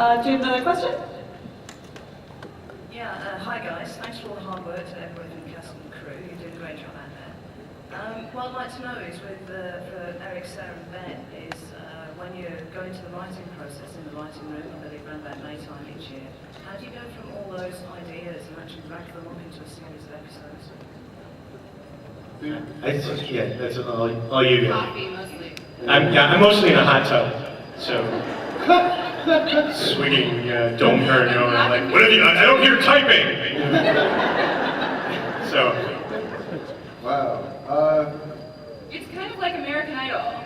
Do you have another question? Yeah, hi guys. Thanks for all the hard work to everybody from the cast and crew. You're doing a great job out there. What I'd like to know is for Eric, Sarah and Ben is when you go into the writing process in the writing room, I believe around about May time each year, how do you go from all those ideas and actually rack them up into a series of episodes? Yeah, that's all you get. Coffee, mostly. I'm mostly in a hot tub, so swinging dome hair, you know, and I'm like, what have you? I don't hear typing. So, wow. It's kind of like American Idol.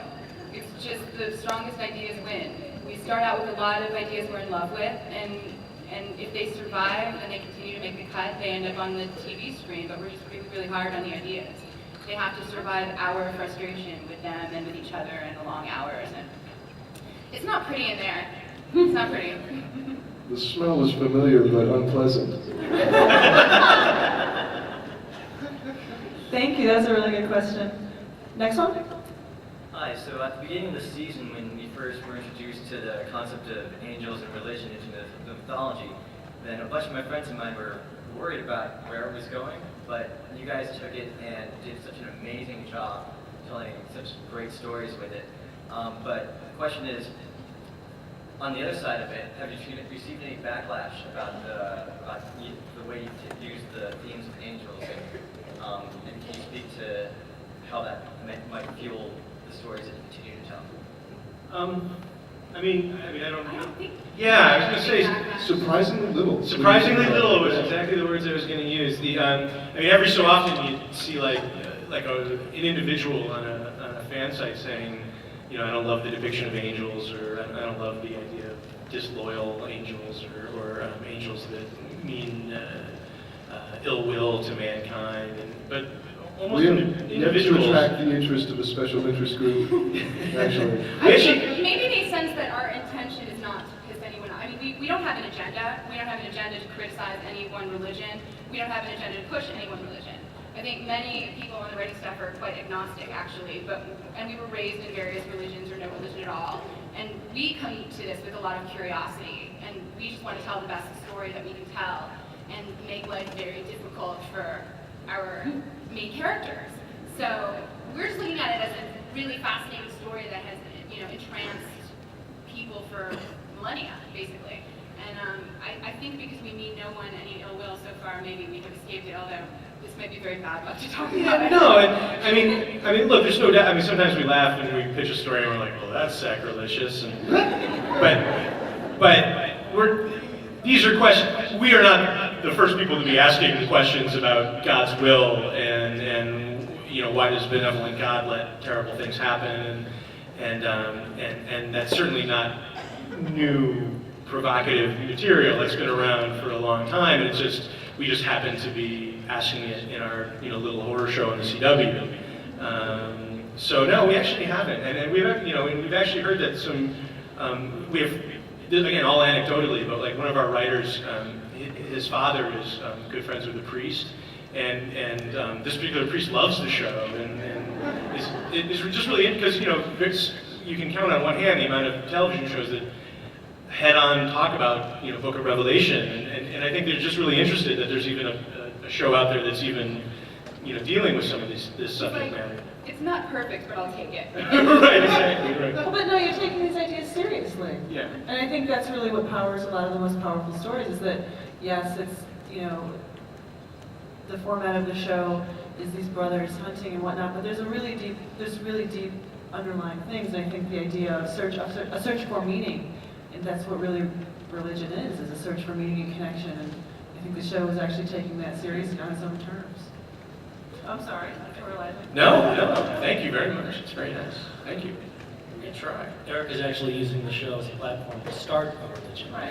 It's just the strongest ideas win. We start out with a lot of ideas we're in love with, and if they survive and they continue to make the cut, they end up on the TV screen. But we're just working really hard on the ideas. They have to survive our frustration with them and with each other and the long hours. And it's not pretty in there. It's not pretty. The smell is familiar but unpleasant. Thank you, that's a really good question. Next one? Hi, so at the beginning of the season when we first were introduced to the concept of angels and religion into the mythology, then a bunch of my friends of mine were worried about where it was going, but you guys took it and did such an amazing job telling such great stories with it. But the question is, on the other side of it, have you received any backlash about the way you use the themes of angels? And can you speak to how that might fuel the stories that you continue to tell? I mean, I don't know. Yeah, I was going to say Surprisingly little. surprisingly little was exactly the words I was going to use. I mean, every so often you see like an individual on a fan site saying, you know, I don't love the depiction of angels, or I don't love the idea of disloyal angels, or angels that mean ill will to mankind. But almost We have individuals. to attract the interest of a special interest group, actually. I think maybe they sense that our intention is not to piss anyone off. I mean, we don't have an agenda. We don't have an agenda to criticize any one religion. We don't have an agenda to push any one religion. I think many people on the writing staff are quite agnostic, actually, and we were raised in various religions or no religion at all. And we come to this with a lot of curiosity, and we just want to tell the best story that we can tell and make life very difficult for our main characters. So we're just looking at it as a really fascinating story that has, you know, entranced people for millennia, basically. And I think because we mean no one any ill will so far, maybe we have escaped it, although this might be very bad luck to talk about. No, I mean, look, there's no doubt. I mean, sometimes we laugh when we pitch a story and we're like, well, that's sacrilegious. But these are questions. We are not the first people to be asking questions about God's will and you know, why does benevolent God let terrible things happen, and that's certainly not new provocative material. That's been around for a long time, and we just happen to be asking it in our little horror show on the CW. So no, we actually haven't, and we've actually heard that some we have, again, all anecdotally, but like one of our writers, his father is good friends with a priest, and this particular priest loves the show, and it's just really because you can count on one hand the amount of television shows that head-on talk about Book of Revelation, and I think they're just really interested that there's even a show out there that's even dealing with some of this subject matter. It's not perfect, but I'll take it. Right, exactly. Right. Well, but no, you're taking these ideas seriously. Yeah. And I think that's really what powers a lot of the most powerful stories, is that, yes, it's, the format of the show is these brothers hunting and whatnot, but there's really deep underlying things, and I think the idea of a search for meaning, and that's what really religion is a search for meaning and connection, and I think the show is actually taking that seriously on its own terms. I'm sorry, I realized. No, thank you very much. It's very nice. Thank you. Good try. Eric is actually using the show as a platform to start a religion. Right.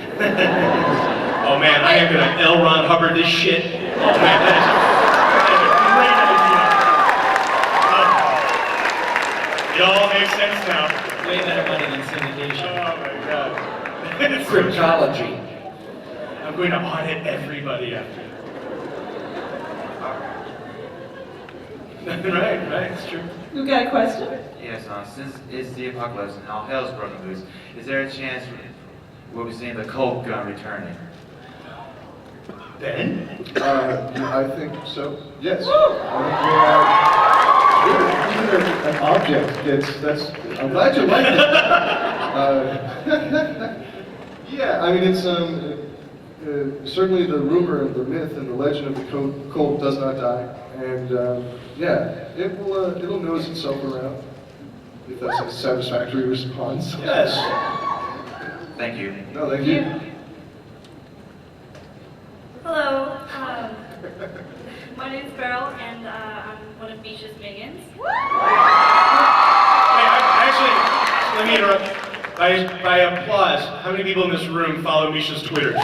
Oh man, I am gonna L. Ron Hubbard this shit. Oh man, that is a great idea. It all makes sense now. Way better money than syndication. Oh my god. Cryptology. I'm going to audit everybody after. Right, it's true. You got a question? Yes, since it's the apocalypse and all hell's broken loose, is there a chance what was the name of the cult returning? Ben? I think so. Yes. Even an object gets. That's. I'm glad you like it. Yeah, I mean it's certainly the rumor and the myth and the legend of the cult does not die, and yeah, it'll nose itself around. If that's a satisfactory response. Yes. Thank you. No, thank you. Hello, my name's Beryl, and I'm one of Misha's minions. Actually, let me interrupt. By applause, how many people in this room follow Misha's Twitter? Wow.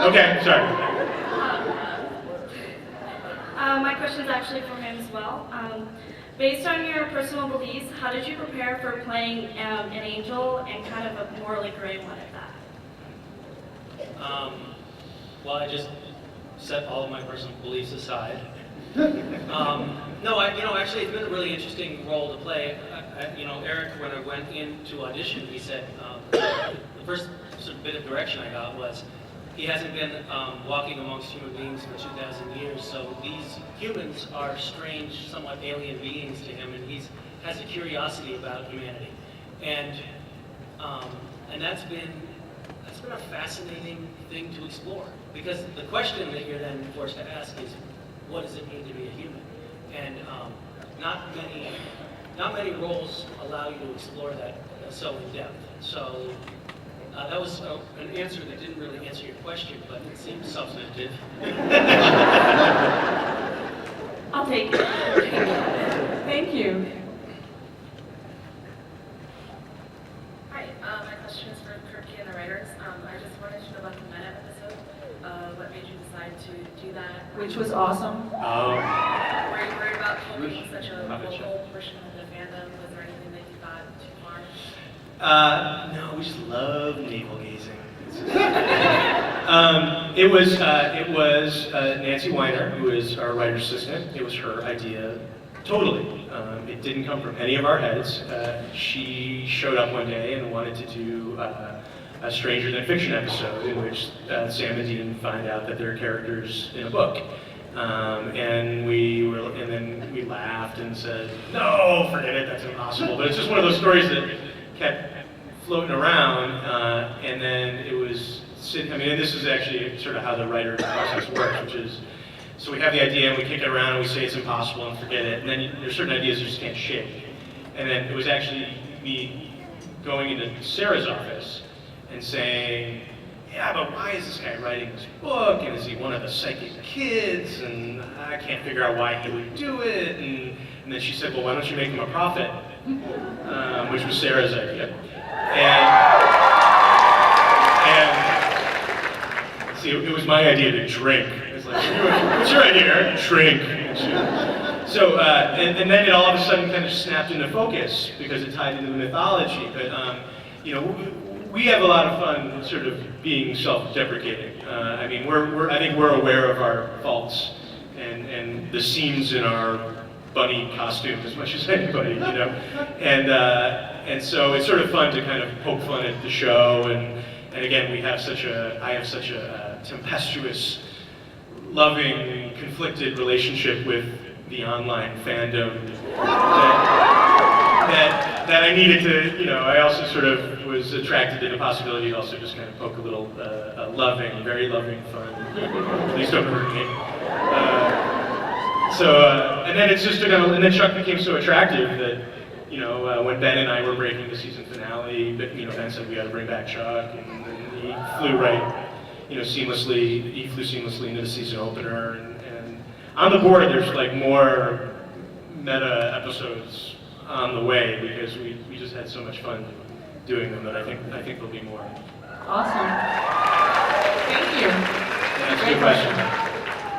Okay, sorry. My question is actually for him as well. Based on your personal beliefs, how did you prepare for playing an angel and kind of a morally gray one at that? Well, I just set all of my personal beliefs aside. No, actually, it's been a really interesting role to play. Eric, when I went in to audition, he said the first sort of bit of direction I got was he hasn't been walking amongst human beings for 2,000 years, so these humans are strange, somewhat alien beings to him, and he has a curiosity about humanity, and that's been a fascinating thing to explore, because the question that you're then forced to ask is, what does it mean to be a human? And not many roles allow you to explore that so in depth. So that was an answer that didn't really answer your question, but it seemed substantive. I'll take it. Thank you. Hi, my question is for Kirky and the writers. I just wanted to know about the meta episode. What made you decide to do that? Which was awesome. Oh. Were you worried about being such a local portion of the fandom? Was there anything that you thought too far? No, we just love navel gazing. It was Nancy Weiner, who is our writer's assistant. It was her idea, totally. It didn't come from any of our heads. She showed up one day and wanted to do a Stranger Than Fiction episode in which Sam and Dean find out that they're characters in a book. And then we laughed and said, no, forget it, that's impossible. But it's just one of those stories that kept floating around, and then it was, and this is actually sort of how the writer process works, which is, so we have the idea and we kick it around and we say it's impossible and forget it, and then there's certain ideas you just can't shake. And then it was actually me going into Sarah's office and saying, yeah, but why is this guy writing this book, and is he one of the psychic kids, and I can't figure out why he would do it, and then she said, well, why don't you make him a prophet, which was Sarah's idea. And see, it was my idea to drink. It's like, what's your idea, Eric? Drink. So, and then it all of a sudden kind of snapped into focus because it tied into the mythology. But, we have a lot of fun sort of being self-deprecating. I think we're aware of our faults and the seams in our bunny costume as much as anybody, and so it's sort of fun to kind of poke fun at the show, and again, I have such a tempestuous, loving, conflicted relationship with the online fandom that I needed to, I also sort of was attracted to the possibility to also just kind of poke a little loving, very loving fun. Please don't hurt me. And then it's just and then Chuck became so attractive that, when Ben and I were breaking the season finale, Ben said we got to bring back Chuck, and he flew seamlessly into the season opener, and on the board there's like more meta episodes on the way because we just had so much fun doing them that I think there'll be more. Awesome. Thank you. That's a good question.